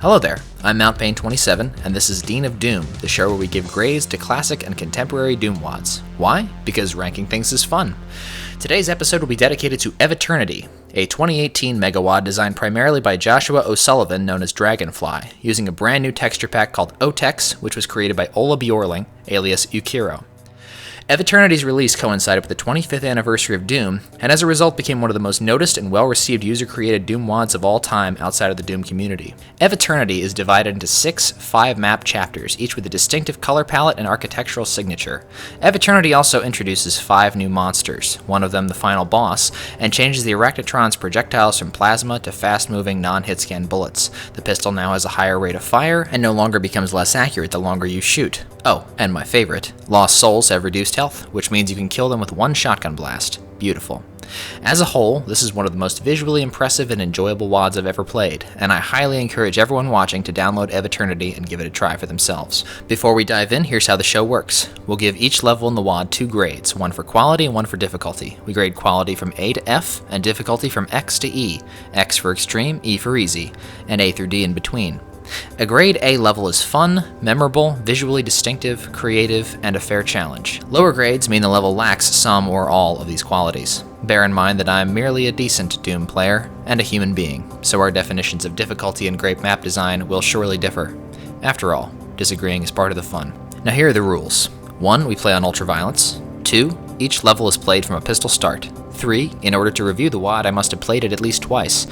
Hello there, I'm MountBane27, and this is Dean of Doom, the show where we give grades to classic and contemporary Doom wads. Why? Because ranking things is fun. Today's episode will be dedicated to Eviternity, a 2018 megawad designed primarily by Joshua O'Sullivan, known as Dragonfly, using a brand new texture pack called OTEX, which was created by Ola Bjorling, alias Ukiro. Eviternity's release coincided with the 25th anniversary of Doom, and as a result became one of the most noticed and well-received user-created Doom wads of all time outside of the Doom community. Eviternity is divided into 6 5-map chapters, each with a distinctive color palette and architectural signature. Eviternity also introduces 5 new monsters, one of them the final boss, and changes the Arachnotron's projectiles from plasma to fast-moving non-hit-scan bullets. The pistol now has a higher rate of fire, and no longer becomes less accurate the longer you shoot. Oh, and my favorite, lost souls have reduced health, which means you can kill them with one shotgun blast. Beautiful. As a whole, this is one of the most visually impressive and enjoyable wads I've ever played, and I highly encourage everyone watching to download Eviternity and give it a try for themselves. Before we dive in, here's how the show works. We'll give each level in the wad 2 grades, one for quality and one for difficulty. We grade quality from A to F, and difficulty from X to E, X for extreme, E for easy, and A through D in between. A grade A level is fun, memorable, visually distinctive, creative, and a fair challenge. Lower grades mean the level lacks some or all of these qualities. Bear in mind that I'm merely a decent Doom player and a human being, so our definitions of difficulty and great map design will surely differ. After all, disagreeing is part of the fun. Now here are the rules. 1. We play on ultraviolence. 2. Each level is played from a pistol start. 3. In order to review the wad, I must have played it at least twice.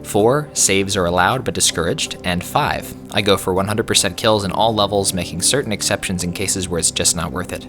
4. Saves are allowed but discouraged. And 5. I go for 100% kills in all levels, making certain exceptions in cases where it's just not worth it.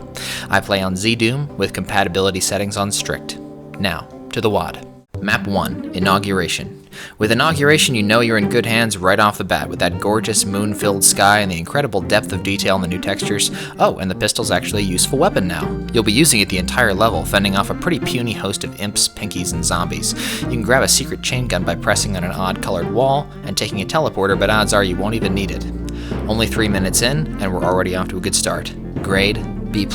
I play on Z-Doom with compatibility settings on strict. Now, to the wad. Map 1, Inauguration. With Inauguration, you know you're in good hands right off the bat with that gorgeous moon-filled sky and the incredible depth of detail in the new textures. Oh, and the pistol's actually a useful weapon now. You'll be using it the entire level, fending off a pretty puny host of imps, pinkies, and zombies. You can grab a secret chain gun by pressing on an odd-colored wall and taking a teleporter, but odds are you won't even need it. Only 3 minutes in, and we're already off to a good start. Grade B+,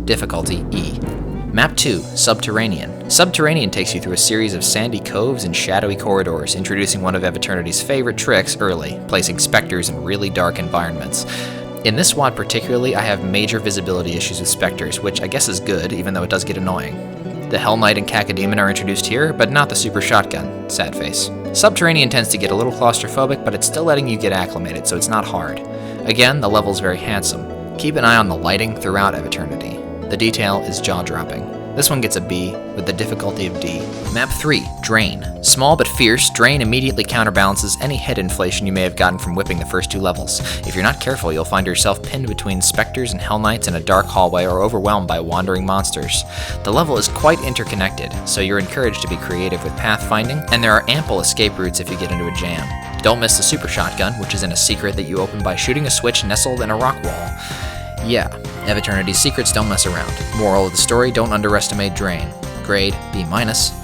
difficulty E. Map 2, Subterranean. Subterranean takes you through a series of sandy coves and shadowy corridors, introducing one of Eviternity's favorite tricks early, placing specters in really dark environments. In this wad particularly, I have major visibility issues with specters, which I guess is good, even though it does get annoying. The Hell Knight and Cacodemon are introduced here, but not the super shotgun. Sad face. Subterranean tends to get a little claustrophobic, but it's still letting you get acclimated, so it's not hard. Again, the level's very handsome. Keep an eye on the lighting throughout Eviternity. The detail is jaw-dropping. This one gets a B, with the difficulty of D. Map 3, Drain. Small but fierce, Drain immediately counterbalances any hit inflation you may have gotten from whipping the first 2 levels. If you're not careful, you'll find yourself pinned between specters and Hell Knights in a dark hallway or overwhelmed by wandering monsters. The level is quite interconnected, so you're encouraged to be creative with pathfinding, and there are ample escape routes if you get into a jam. Don't miss the super shotgun, which is in a secret that you open by shooting a switch nestled in a rock wall. Yeah, Eviternity's secrets don't mess around. Moral of the story, don't underestimate Drain. Grade B-,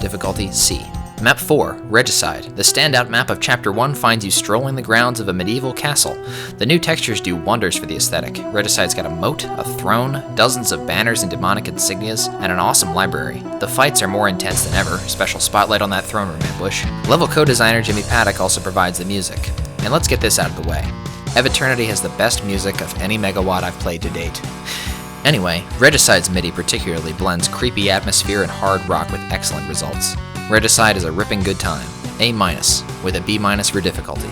difficulty C. Map 4, Regicide. The standout map of Chapter 1 finds you strolling the grounds of a medieval castle. The new textures do wonders for the aesthetic. Regicide's got a moat, a throne, dozens of banners and demonic insignias, and an awesome library. The fights are more intense than ever, special spotlight on that throne room ambush. Level co-designer Jimmy Paddock also provides the music. And let's get this out of the way. Eviternity has the best music of any megawad I've played to date. Anyway, Regicide's MIDI particularly blends creepy atmosphere and hard rock with excellent results. Regicide is a ripping good time. A-, with a B- for difficulty.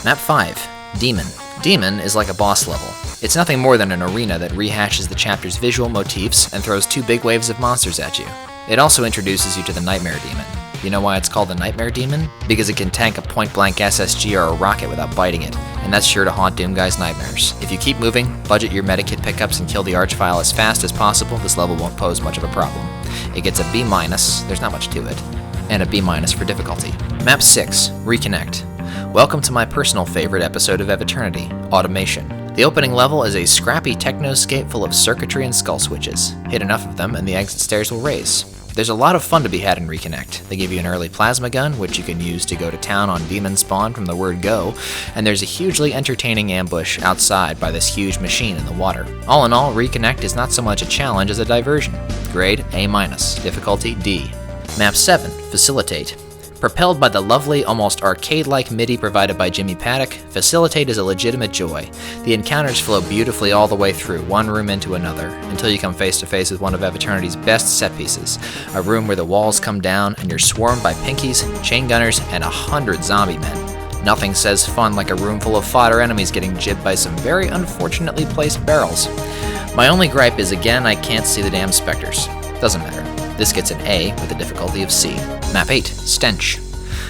Map 5, Demon. Demon is like a boss level. It's nothing more than an arena that rehashes the chapter's visual motifs and throws 2 big waves of monsters at you. It also introduces you to the Nightmare Demon. You know why it's called the Nightmare Demon? Because it can tank a point-blank SSG or a rocket without biting it, and that's sure to haunt Doom Guy's nightmares. If you keep moving, budget your medikit pickups, and kill the Archvile as fast as possible, this level won't pose much of a problem. It gets a B-, there's not much to it, and a B- for difficulty. Map 6, Reconnect. Welcome to my personal favorite episode of Eviternity, Automation. The opening level is a scrappy technoscape full of circuitry and skull switches. Hit enough of them and the exit stairs will raise. There's a lot of fun to be had in Reconnect. They give you an early plasma gun, which you can use to go to town on demon spawn from the word go, and there's a hugely entertaining ambush outside by this huge machine in the water. All in all, Reconnect is not so much a challenge as a diversion. Grade A-, difficulty D. Map 7, Facilitate. Propelled by the lovely, almost arcade-like MIDI provided by Jimmy Paddock, Facilitate is a legitimate joy. The encounters flow beautifully all the way through, one room into another, until you come face to face with one of Eviternity's best set pieces, a room where the walls come down and you're swarmed by pinkies, chain gunners, and 100 zombie men. Nothing says fun like a room full of fodder enemies getting jibbed by some very unfortunately placed barrels. My only gripe is, again, I can't see the damn specters. Doesn't matter. This gets an A with a difficulty of C. Map 8, Stench.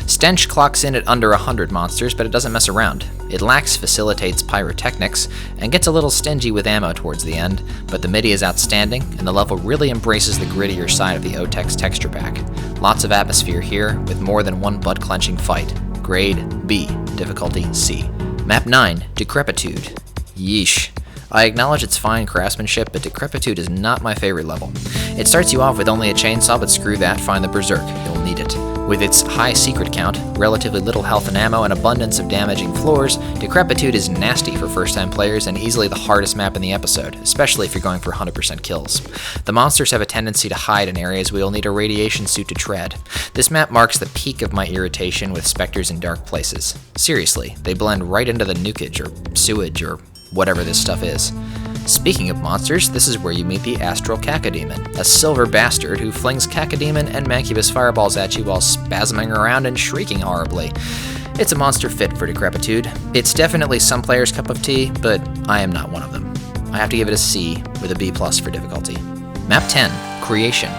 Stench clocks in at under 100 monsters, but it doesn't mess around. It lacks Facilitate's pyrotechnics, and gets a little stingy with ammo towards the end, but the MIDI is outstanding, and the level really embraces the grittier side of the OTEX texture pack. Lots of atmosphere here, with more than one butt-clenching fight. Grade B, difficulty C. Map 9, Decrepitude. Yeesh. I acknowledge its fine craftsmanship, but Decrepitude is not my favorite level. It starts you off with only a chainsaw, but screw that, find the Berserk, you'll need it. With its high secret count, relatively little health and ammo, and abundance of damaging floors, Decrepitude is nasty for first-time players and easily the hardest map in the episode, especially if you're going for 100% kills. The monsters have a tendency to hide in areas where you'll need a radiation suit to tread. This map marks the peak of my irritation with specters in dark places. Seriously, they blend right into the nukage or sewage or whatever this stuff is. Speaking of monsters, this is where you meet the Astral Cacodemon, a silver bastard who flings Cacodemon and Mancubus fireballs at you while spasming around and shrieking horribly. It's a monster fit for Decrepitude. It's definitely some players' cup of tea, but I am not one of them. I have to give it a C with a B+ for difficulty. Map 10, Creation.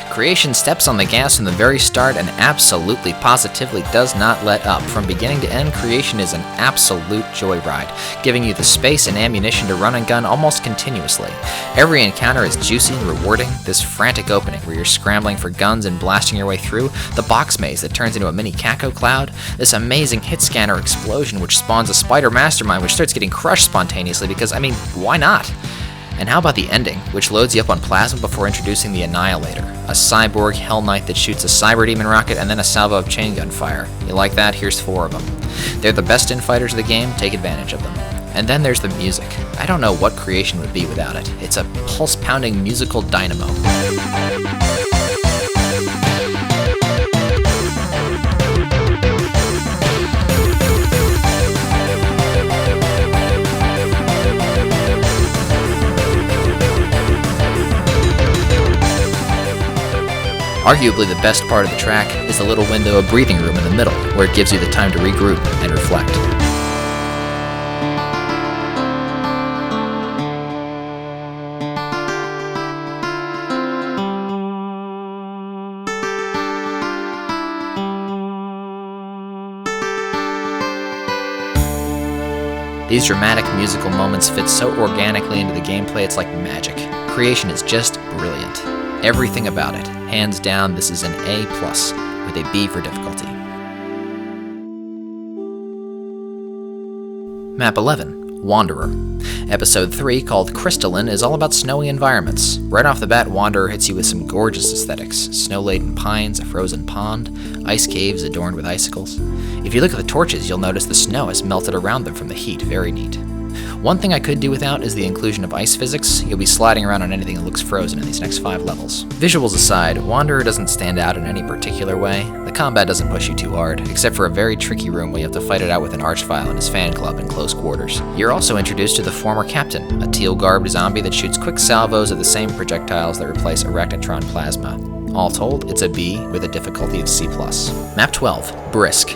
Creation steps on the gas from the very start and absolutely positively does not let up. From beginning to end, Creation is an absolute joyride, giving you the space and ammunition to run and gun almost continuously. Every encounter is juicy and rewarding. This frantic opening where you're scrambling for guns and blasting your way through, the box maze that turns into a mini caco cloud, this amazing hit scanner explosion which spawns a spider mastermind which starts getting crushed spontaneously because, I mean, why not? And how about the ending, which loads you up on plasma before introducing the Annihilator, a cyborg Hell Knight that shoots a cyber demon rocket and then a salvo of chain gun fire. You like that? Here's 4 of them. They're the best infighters of the game, take advantage of them. And then there's the music. I don't know what Creation would be without it. It's a pulse-pounding musical dynamo. Arguably the best part of the track is the little window of breathing room in the middle, where it gives you the time to regroup and reflect. These dramatic musical moments fit so organically into the gameplay, it's like magic. Creation is just brilliant. Everything about it. Hands down, this is an A+, with a B for difficulty. Map 11, Wanderer. Episode 3, called Crystalline, is all about snowy environments. Right off the bat, Wanderer hits you with some gorgeous aesthetics. Snow-laden pines, a frozen pond, ice caves adorned with icicles. If you look at the torches, you'll notice the snow has melted around them from the heat. Very neat. One thing I could do without is the inclusion of ice physics. You'll be sliding around on anything that looks frozen in these next 5 levels. Visuals aside, Wanderer doesn't stand out in any particular way. The combat doesn't push you too hard, except for a very tricky room where you have to fight it out with an archvile and his fan club in close quarters. You're also introduced to the former captain, a teal-garbed zombie that shoots quick salvos of the same projectiles that replace Arachnotron plasma. All told, it's a B with a difficulty of C+. Map 12, Brisk.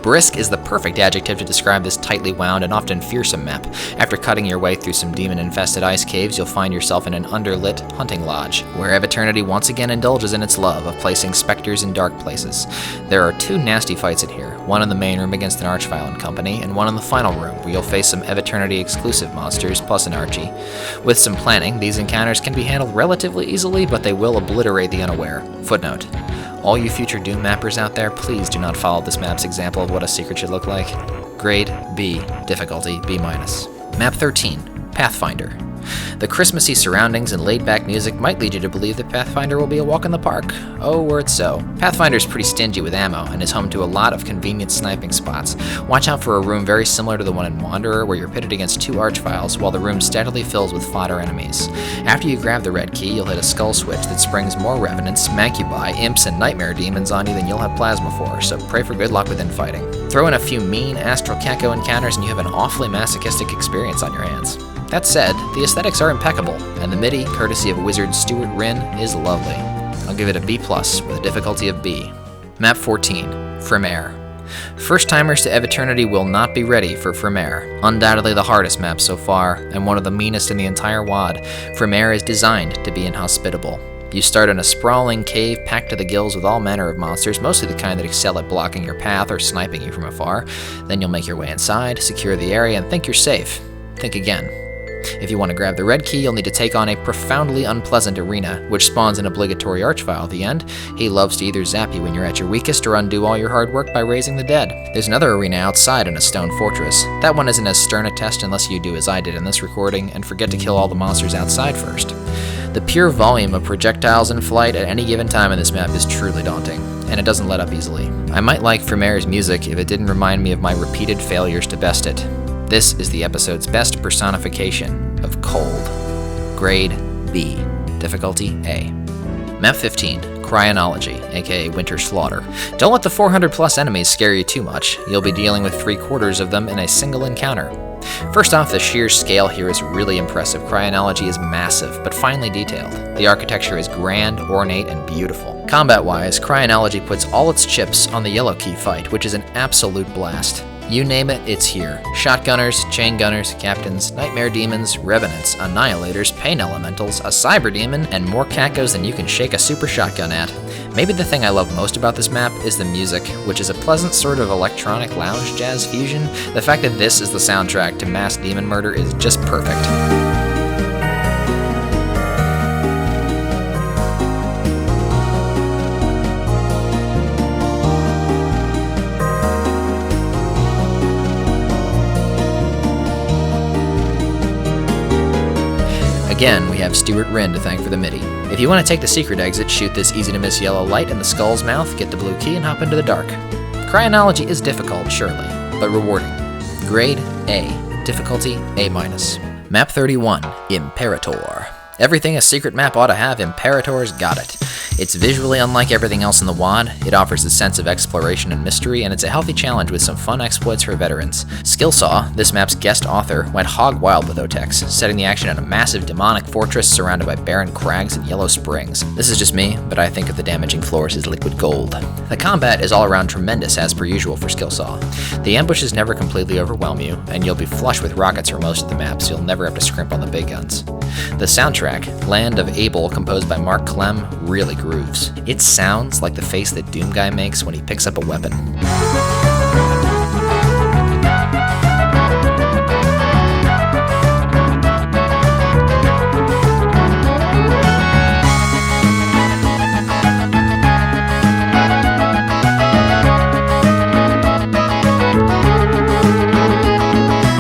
Brisk is the perfect adjective to describe this tightly wound and often fearsome map. After cutting your way through some demon-infested ice caves, you'll find yourself in an underlit hunting lodge, where Eviternity once again indulges in its love of placing specters in dark places. There are 2 nasty fights in here, one in the main room against an Archvile and company, and one in the final room, where you'll face some Eviternity-exclusive monsters, plus an Archie. With some planning, these encounters can be handled relatively easily, but they will obliterate the unaware. Footnote. All you future Doom mappers out there, please do not follow this map's example of what a secret should look like. Grade B, difficulty B-. Map 13, Pathfinder. The Christmassy surroundings and laid-back music might lead you to believe that Pathfinder will be a walk in the park. Oh, were it so. Pathfinder is pretty stingy with ammo and is home to a lot of convenient sniping spots. Watch out for a room very similar to the one in Wanderer where you're pitted against 2 archviles while the room steadily fills with fodder enemies. After you grab the red key, you'll hit a skull switch that springs more revenants, mancubi, imps, and nightmare demons on you than you'll have plasma for, so pray for good luck with infighting. Throw in a few mean astral Keko encounters and you have an awfully masochistic experience on your hands. That said, the aesthetics are impeccable, and the MIDI, courtesy of wizard Stuart Rinn, is lovely. I'll give it a B+, with a difficulty of B. Map 14, Frimaire. First-timers to Eviternity will not be ready for Frimaire. Undoubtedly the hardest map so far, and one of the meanest in the entire WoD. Frimaire is designed to be inhospitable. You start in a sprawling cave packed to the gills with all manner of monsters, mostly the kind that excel at blocking your path or sniping you from afar. Then you'll make your way inside, secure the area, and think you're safe. Think again. If you want to grab the red key, you'll need to take on a profoundly unpleasant arena, which spawns an obligatory archvile at the end. He loves to either zap you when you're at your weakest or undo all your hard work by raising the dead. There's another arena outside in a stone fortress. That one isn't as stern a test unless you do as I did in this recording and forget to kill all the monsters outside first. The pure volume of projectiles in flight at any given time in this map is truly daunting, and it doesn't let up easily. I might like Frimaire's music if it didn't remind me of my repeated failures to best it. This is the episode's best personification of cold. Grade B. Difficulty A. Map 15, Cryonology, aka Winter Slaughter. Don't let the 400 plus enemies scare you too much. You'll be dealing with 3/4 of them in a single encounter. First off, the sheer scale here is really impressive. Cryonology is massive, but finely detailed. The architecture is grand, ornate, and beautiful. Combat-wise, Cryonology puts all its chips on the yellow key fight, which is an absolute blast. You name it, it's here. Shotgunners, chain gunners, captains, nightmare demons, revenants, annihilators, pain elementals, a cyber demon, and more cacos than you can shake a super shotgun at. Maybe the thing I love most about this map is the music, which is a pleasant sort of electronic lounge jazz fusion. The fact that this is the soundtrack to mass demon murder is just perfect. Again, we have Stuart Rinn to thank for the MIDI. If you want to take the secret exit, shoot this easy-to-miss yellow light in the skull's mouth, get the blue key, and hop into the dark. Cryonology is difficult, surely, but rewarding. Grade A. Difficulty A-. Map 31, Imperator. Everything a secret map ought to have, Imperator's got it. It's visually unlike everything else in the WoD, it offers a sense of exploration and mystery, and it's a healthy challenge with some fun exploits for veterans. Skillsaw, this map's guest author, went hog wild with OTEX, setting the action in a massive demonic fortress surrounded by barren crags and yellow springs. This is just me, but I think of the damaging floors as liquid gold. The combat is all around tremendous as per usual for Skillsaw. The ambushes never completely overwhelm you, and you'll be flush with rockets for most of the map, so you'll never have to scrimp on the big guns. The soundtrack, Land of Abel, composed by Mark Clem, really grooves. It sounds like the face that Doom Guy makes when he picks up a weapon.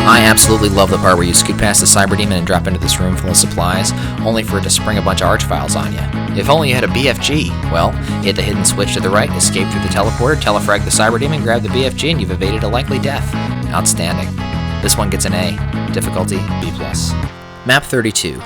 I absolutely love the part where you scoot past the cyber demon and drop into this room full of supplies, only for it to spring a bunch of archviles on you. If only you had a BFG. Well, hit the hidden switch to the right, escape through the teleporter, telefrag the cyber demon, grab the BFG, and you've evaded a likely death. Outstanding. This one gets an A. Difficulty B+. Map 32,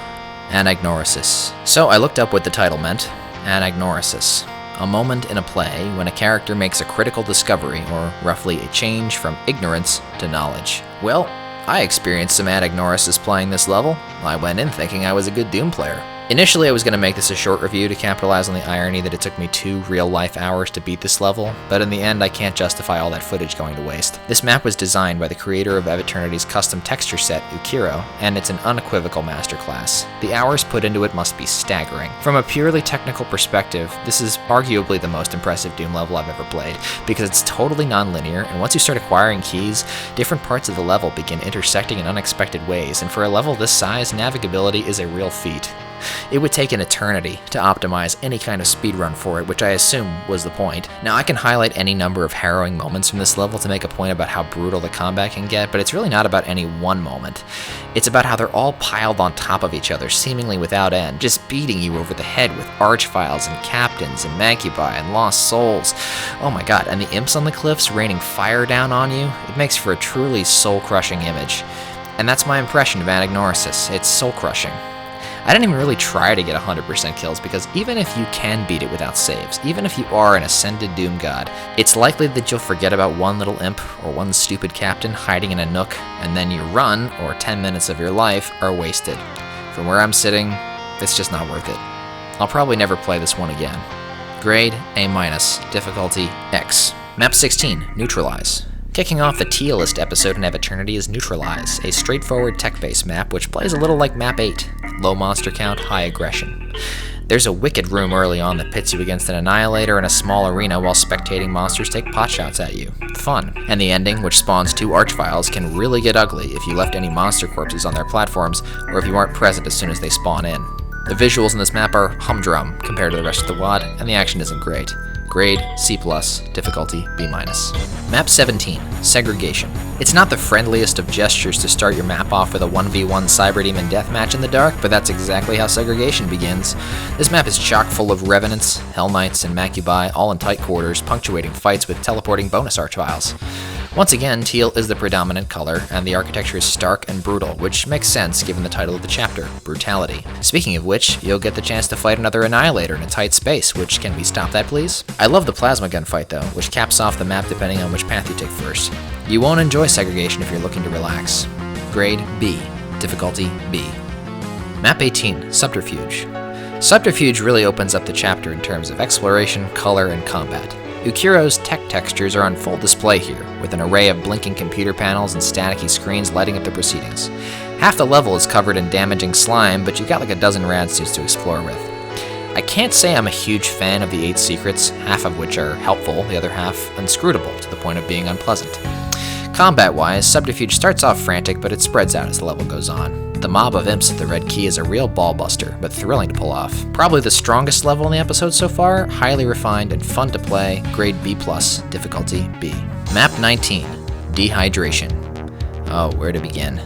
Anagnorisis. So I looked up what the title meant. Anagnorisis. A moment in a play when a character makes a critical discovery, or roughly a change from ignorance to knowledge. Well, I experienced some anagnorisis playing this level. I went in thinking I was a good Doom player. Initially, I was going to make this a short review to capitalize on the irony that it took me 2 real-life hours to beat this level, but in the end, I can't justify all that footage going to waste. This map was designed by the creator of Eviternity's custom texture set, Ukiro, and it's an unequivocal masterclass. The hours put into it must be staggering. From a purely technical perspective, this is arguably the most impressive Doom level I've ever played, because it's totally non-linear, and once you start acquiring keys, different parts of the level begin intersecting in unexpected ways, and for a level this size, navigability is a real feat. It would take an eternity to optimize any kind of speedrun for it, which I assume was the point. Now, I can highlight any number of harrowing moments from this level to make a point about how brutal the combat can get, but it's really not about any one moment. It's about how they're all piled on top of each other, seemingly without end, just beating you over the head with archviles and captains and mancubi and lost souls. Oh my god, and the imps on the cliffs raining fire down on you? It makes for a truly soul-crushing image. And that's my impression of Anagnorisis. It's soul-crushing. I didn't even really try to get 100% kills, because even if you can beat it without saves, even if you are an ascended Doom God, it's likely that you'll forget about one little imp or one stupid captain hiding in a nook, and then your run, or 10 minutes of your life, are wasted. From where I'm sitting, it's just not worth it. I'll probably never play this one again. Grade A-, difficulty X. Map 16, Neutralize. Kicking off the tealist episode in Eviternity is Neutralize, a straightforward tech-based map which plays a little like Map 8, low monster count, high aggression. There's a wicked room early on that pits you against an Annihilator in a small arena while spectating monsters take potshots at you. Fun. And the ending, which spawns 2 archviles, can really get ugly if you left any monster corpses on their platforms, or if you aren't present as soon as they spawn in. The visuals in this map are humdrum compared to the rest of the WAD, and the action isn't great. Grade C+, difficulty B-. Map 17, Segregation. It's not the friendliest of gestures to start your map off with a 1v1 Cyberdemon deathmatch in the dark, but that's exactly how Segregation begins. This map is chock full of Revenants, Hell Knights, and Mancubi, all in tight quarters, punctuating fights with teleporting bonus archviles. Once again, teal is the predominant color, and the architecture is stark and brutal, which makes sense given the title of the chapter, Brutality. Speaking of which, you'll get the chance to fight another Annihilator in a tight space, which can we stop that please? I love the plasma gun fight though, which caps off the map depending on which path you take first. You won't enjoy Segregation if you're looking to relax. Grade B, difficulty B. Map 18, Subterfuge. Subterfuge really opens up the chapter in terms of exploration, color, and combat. Ukiro's tech textures are on full display here, with an array of blinking computer panels and staticky screens lighting up the proceedings. Half the level is covered in damaging slime, but you got like a dozen rad suits to explore with. I can't say I'm a huge fan of the 8 secrets, half of which are helpful, the other half inscrutable to the point of being unpleasant. Combat-wise, Subterfuge starts off frantic, but it spreads out as the level goes on. The mob of imps at the Red Key is a real ballbuster, but thrilling to pull off. Probably the strongest level in the episode so far, highly refined and fun to play, grade B+, difficulty B. Map 19, Dehydration. Oh, where to begin?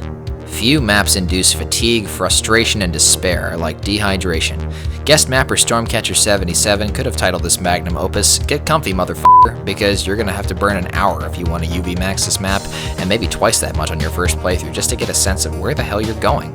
Few maps induce fatigue, frustration, and despair like Dehydration. Guest mapper Stormcatcher77 could have titled this magnum opus, "Get comfy, motherfucker," because you're gonna have to burn an hour if you want to UV max this map, and maybe twice that much on your first playthrough just to get a sense of where the hell you're going.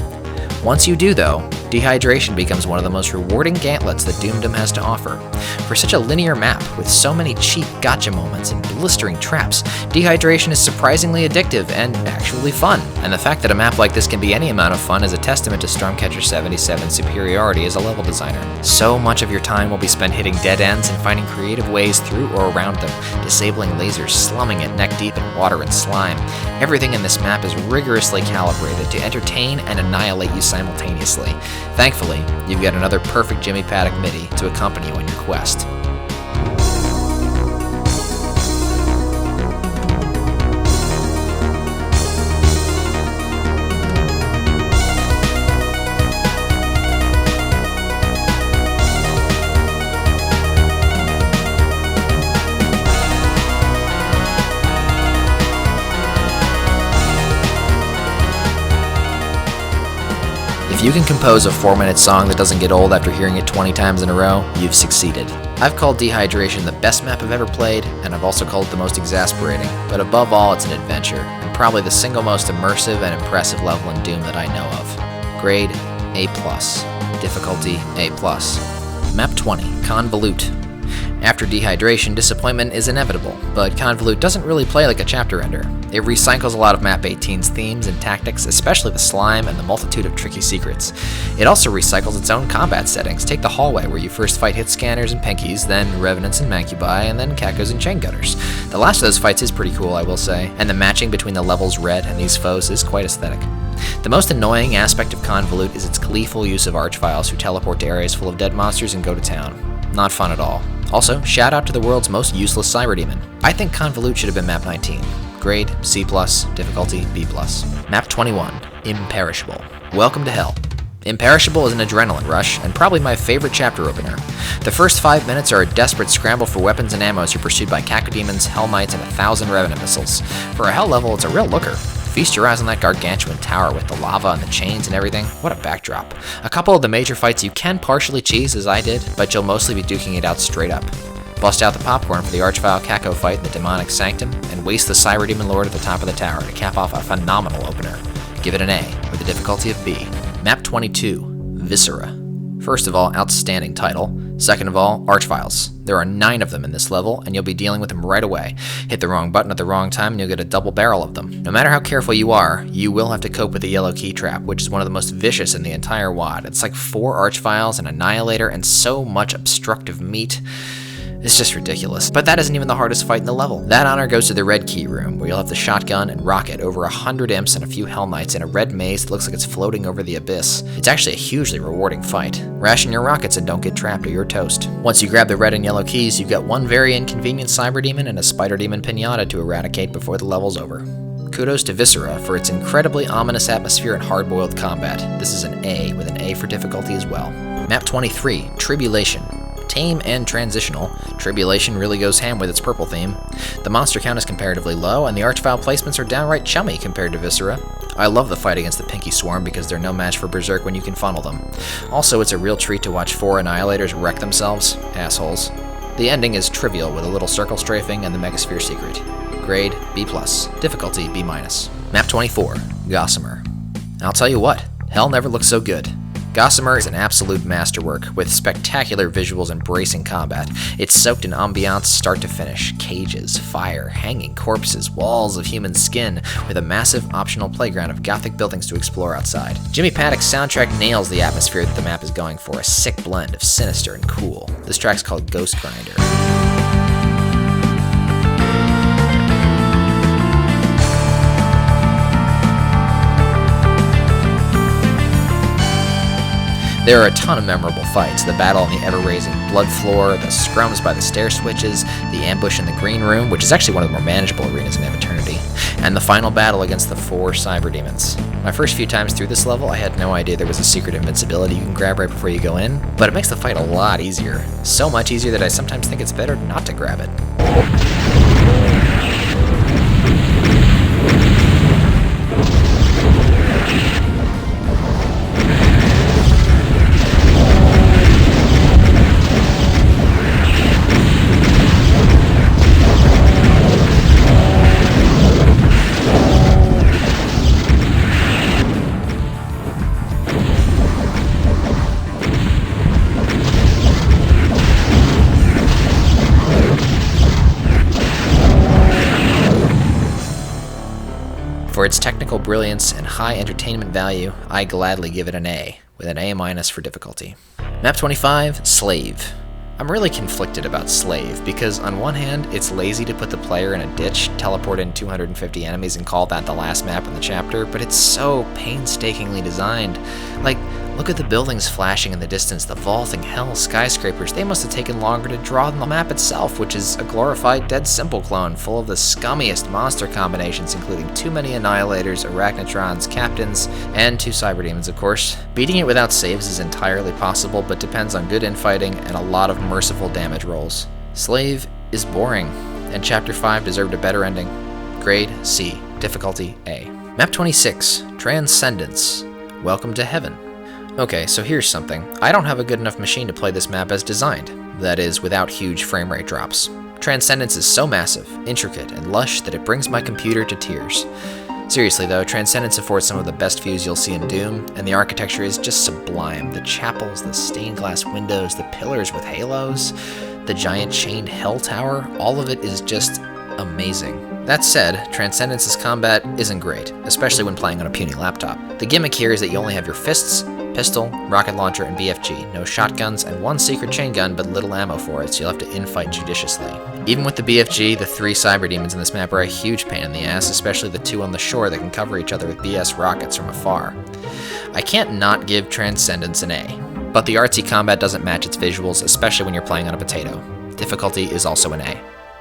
Once you do though, Dehydration becomes one of the most rewarding gantlets that Doomdom has to offer. For such a linear map, with so many cheap gotcha moments and blistering traps, Dehydration is surprisingly addictive and actually fun. And the fact that a map like this can be any amount of fun is a testament to Stormcatcher77's superiority as a level designer. So much of your time will be spent hitting dead ends and finding creative ways through or around them, disabling lasers, slumming it neck deep in water and slime. Everything in this map is rigorously calibrated to entertain and annihilate you simultaneously. Thankfully, you've got another perfect Jimmy Paddock MIDI to accompany you on your quest. If you can compose a 4-minute song that doesn't get old after hearing it 20 times in a row, you've succeeded. I've called Dehydration the best map I've ever played, and I've also called it the most exasperating, but above all it's an adventure, and probably the single most immersive and impressive level in Doom that I know of. Grade A+, difficulty A+. Map 20, Convolute. After Dehydration, disappointment is inevitable, but Convolute doesn't really play like a chapter ender. It recycles a lot of Map 18's themes and tactics, especially the slime and the multitude of tricky secrets. It also recycles its own combat settings. Take the hallway where you first fight hit scanners and pinkies, then revenants and mancubi, and then cacos and chain gunners. The last of those fights is pretty cool, I will say, and the matching between the levels red and these foes is quite aesthetic. The most annoying aspect of Convolute is its gleeful use of archviles who teleport to areas full of dead monsters and go to town. Not fun at all. Also, shout out to the world's most useless Cyberdemon. I think Convolute should have been Map 19. Grade C+, difficulty B+. Map 21, Imperishable. Welcome to Hell. Imperishable is an adrenaline rush, and probably my favorite chapter opener. The first 5 minutes are a desperate scramble for weapons and ammo as you're pursued by cacodemons, hell knights, and 1,000 revenant missiles. For a hell level, it's a real looker. Feast your eyes on that gargantuan tower with the lava and the chains and everything. What a backdrop. A couple of the major fights you can partially cheese, as I did, but you'll mostly be duking it out straight up. Bust out the popcorn for the Archvile Kako fight in the Demonic Sanctum, and waste the Cyber Demon Lord at the top of the tower to cap off a phenomenal opener. Give it an A, with a difficulty of B. Map 22, Viscera. First of all, outstanding title. Second of all, Archviles. There are 9 of them in this level, and you'll be dealing with them right away. Hit the wrong button at the wrong time and you'll get a double barrel of them. No matter how careful you are, you will have to cope with the yellow key trap, which is one of the most vicious in the entire WoD. It's like 4 Archviles, an Annihilator, and so much obstructive meat. It's just ridiculous. But that isn't even the hardest fight in the level. That honor goes to the red key room, where you'll have the shotgun and rocket over 100 imps and a few hell knights in a red maze that looks like it's floating over the abyss. It's actually a hugely rewarding fight. Ration your rockets and don't get trapped or you're toast. Once you grab the red and yellow keys, you've got one very inconvenient cyber demon and a spider demon pinata to eradicate before the level's over. Kudos to Viscera for its incredibly ominous atmosphere and hard-boiled combat. This is an A, with an A for difficulty as well. Map 23, Tribulation. Tame and transitional, Tribulation really goes ham with its purple theme. The monster count is comparatively low, and the Archvile placements are downright chummy compared to Viscera. I love the fight against the Pinky Swarm because they're no match for Berserk when you can funnel them. Also, it's a real treat to watch 4 Annihilators wreck themselves. Assholes. The ending is trivial with a little circle strafing and the Megasphere secret. Grade B+, difficulty B-. Map 24, Gossamer. I'll tell you what, hell never looks so good. Gossamer is an absolute masterwork, with spectacular visuals and bracing combat. It's soaked in ambiance start to finish. Cages, fire, hanging corpses, walls of human skin, with a massive optional playground of gothic buildings to explore outside. Jimmy Paddock's soundtrack nails the atmosphere that the map is going for, a sick blend of sinister and cool. This track's called Ghost Grinder. There are a ton of memorable fights. The battle on the ever-raising blood floor, the scrums by the stair switches, the ambush in the green room, which is actually one of the more manageable arenas in Eviternity, and the final battle against the 4 cyber demons. My first few times through this level, I had no idea there was a secret invincibility you can grab right before you go in, but it makes the fight a lot easier. So much easier that I sometimes think it's better not to grab it. For its technical brilliance and high entertainment value, I gladly give it an A, with an A- for difficulty. Map 25, Slave. I'm really conflicted about Slave, because on one hand, it's lazy to put the player in a ditch, teleport in 250 enemies and call that the last map in the chapter, but it's so painstakingly designed. Like, look at the buildings flashing in the distance, the vaulting hell skyscrapers. They must have taken longer to draw than the map itself, which is a glorified Dead Simple clone, full of the scummiest monster combinations, including too many Annihilators, Arachnotrons, Captains, and 2 Cyber Demons, of course. Beating it without saves is entirely possible, but depends on good infighting and a lot of merciful damage rolls. Slave is boring, and Chapter 5 deserved a better ending. Grade C, difficulty A. Map 26, Transcendence. Welcome to Heaven. Okay, so here's something. I don't have a good enough machine to play this map as designed. That is, without huge frame rate drops. Transcendence is so massive, intricate, and lush that it brings my computer to tears. Seriously though, Transcendence affords some of the best views you'll see in Doom, and the architecture is just sublime. The chapels, the stained glass windows, the pillars with halos, the giant chained hell tower, all of it is just amazing. That said, Transcendence's combat isn't great, especially when playing on a puny laptop. The gimmick here is that you only have your fists, pistol, rocket launcher, and BFG, no shotguns, and 1 secret chain gun but little ammo for it, so you'll have to infight judiciously. Even with the BFG, the 3 cyber demons in this map are a huge pain in the ass, especially the 2 on the shore that can cover each other with BS rockets from afar. I can't not give Transcendence an A, but the artsy combat doesn't match its visuals, especially when you're playing on a potato. Difficulty is also an A.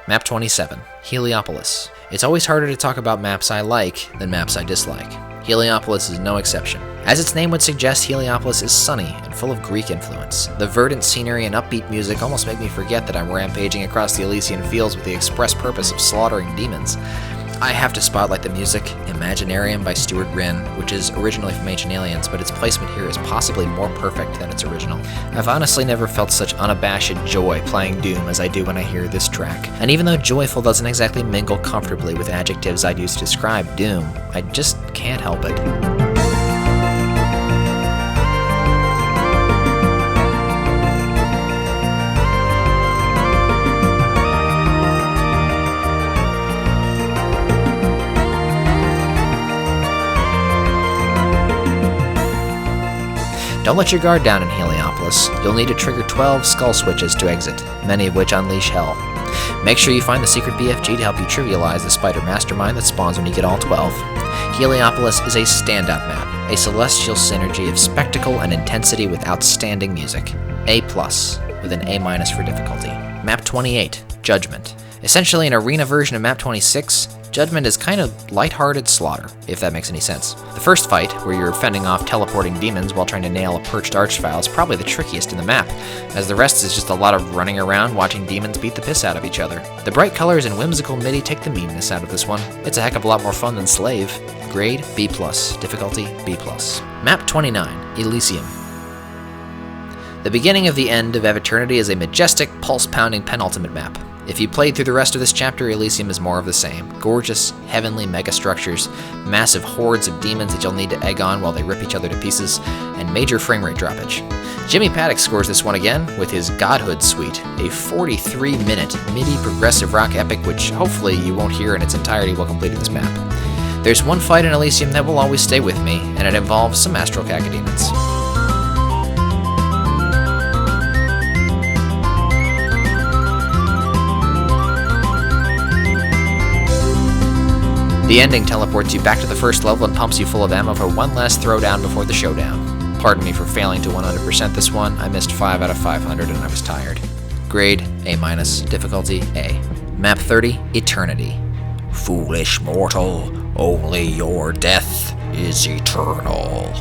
Map 27, Heliopolis. It's always harder to talk about maps I like than maps I dislike. Heliopolis is no exception. As its name would suggest, Heliopolis is sunny and full of Greek influence. The verdant scenery and upbeat music almost make me forget that I'm rampaging across the Elysian fields with the express purpose of slaughtering demons. I have to spotlight the music, Imaginarium by Stuart Rinn, which is originally from Ancient Aliens, but its placement here is possibly more perfect than its original. I've honestly never felt such unabashed joy playing Doom as I do when I hear this track. And even though joyful doesn't exactly mingle comfortably with adjectives I'd use to describe Doom, I just can't help it. Don't let your guard down in Heliopolis. You'll need to trigger 12 skull switches to exit, many of which unleash hell. Make sure you find the secret BFG to help you trivialize the spider mastermind that spawns when you get all 12. Heliopolis is a standout map, a celestial synergy of spectacle and intensity with outstanding music. A+, with an A- for difficulty. Map 28, Judgment. Essentially an arena version of Map 26, Judgment is kind of lighthearted slaughter, if that makes any sense. The first fight, where you're fending off teleporting demons while trying to nail a perched archvile, is probably the trickiest in the map, as the rest is just a lot of running around watching demons beat the piss out of each other. The bright colors and whimsical MIDI take the meanness out of this one. It's a heck of a lot more fun than Slave. Grade B+, difficulty B+. Map 29, Elysium. The beginning of the end of Eviternity is a majestic, pulse-pounding penultimate map. If you played through the rest of this chapter, Elysium is more of the same. Gorgeous, heavenly megastructures, massive hordes of demons that you'll need to egg on while they rip each other to pieces, and major frame rate droppage. Jimmy Paddock scores this one again with his Godhood Suite, a 43-minute MIDI progressive rock epic which hopefully you won't hear in its entirety while completing this map. There's one fight in Elysium that will always stay with me, and it involves some astral cacodemons. The ending teleports you back to the first level and pumps you full of ammo for one last throwdown before the showdown. Pardon me for failing to 100% this one. I missed 5 out of 500 and I was tired. Grade A-, difficulty A. Map 30, Eternity. Foolish mortal, only your death is eternal.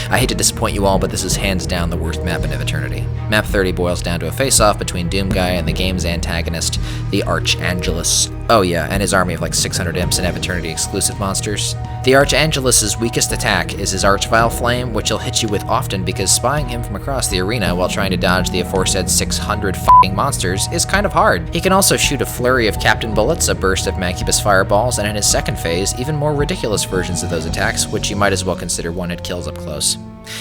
I hate to disappoint you all, but this is hands down the worst map in Eviternity. Map 30 boils down to a face-off between Doomguy and the game's antagonist, the Archangelus. Oh yeah, and his army of like 600 imps and Eviternity exclusive monsters. The Archangelus's weakest attack is his Archvile Flame, which he'll hit you with often because spying him from across the arena while trying to dodge the aforesaid 600 f***ing monsters is kind of hard. He can also shoot a flurry of Captain Bullets, a burst of Mancubus Fireballs, and in his second phase, even more ridiculous versions of those attacks, which you might as well consider one-hit kills up close.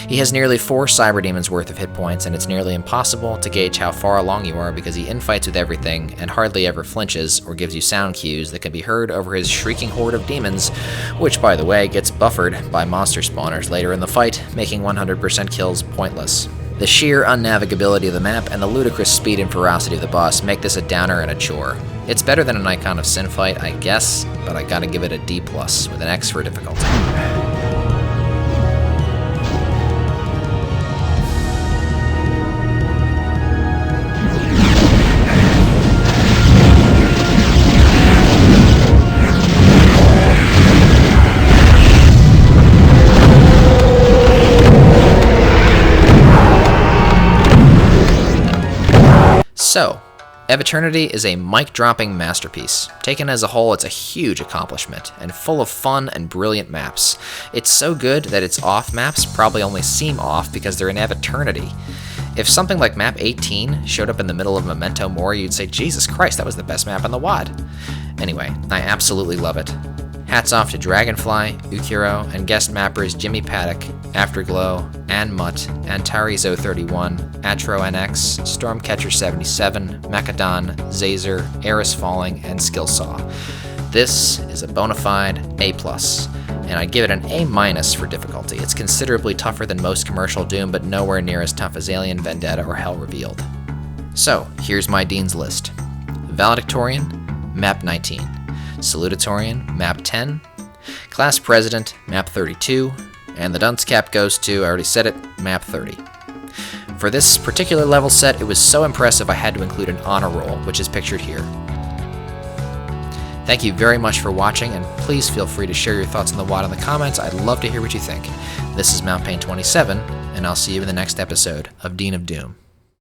He has nearly 4 Cyber Demons worth of hit points, and it's nearly impossible to gauge how far along you are because he infights with everything and hardly ever flinches or gives you sound cues that can be heard over his shrieking horde of demons, which, by the way, gets buffered by monster spawners later in the fight, making 100% kills pointless. The sheer unnavigability of the map and the ludicrous speed and ferocity of the boss make this a downer and a chore. It's better than an Icon of Sin fight, I guess, but I gotta give it a D+, with an X for difficulty. So, Eviternity is a mic-dropping masterpiece. Taken as a whole, it's a huge accomplishment, and full of fun and brilliant maps. It's so good that its off maps probably only seem off because they're in Eviternity. If something like Map 18 showed up in the middle of Memento Mori, you'd say, Jesus Christ, that was the best map in the WAD. Anyway, I absolutely love it. Hats off to Dragonfly, Ukiro, and guest mappers Jimmy Paddock, Afterglow, Ann Mutt, Antarizo31, Atro NX, Stormcatcher77, Macadon, Zazer, Eris Falling, and Skillsaw. This is a bona fide A+, and I'd give it an A- for difficulty. It's considerably tougher than most commercial Doom, but nowhere near as tough as Alien Vendetta or Hell Revealed. So, here's my Dean's list. Valedictorian, Map 19. Salutatorian, Map 10, Class President, Map 32, and the dunce cap goes to, I already said it, Map 30. For this particular level set, it was so impressive I had to include an honor roll, which is pictured here. Thank you very much for watching, and please feel free to share your thoughts on the WAD in the comments. I'd love to hear what you think. This is MountPain27, and I'll see you in the next episode of Dean of Doom.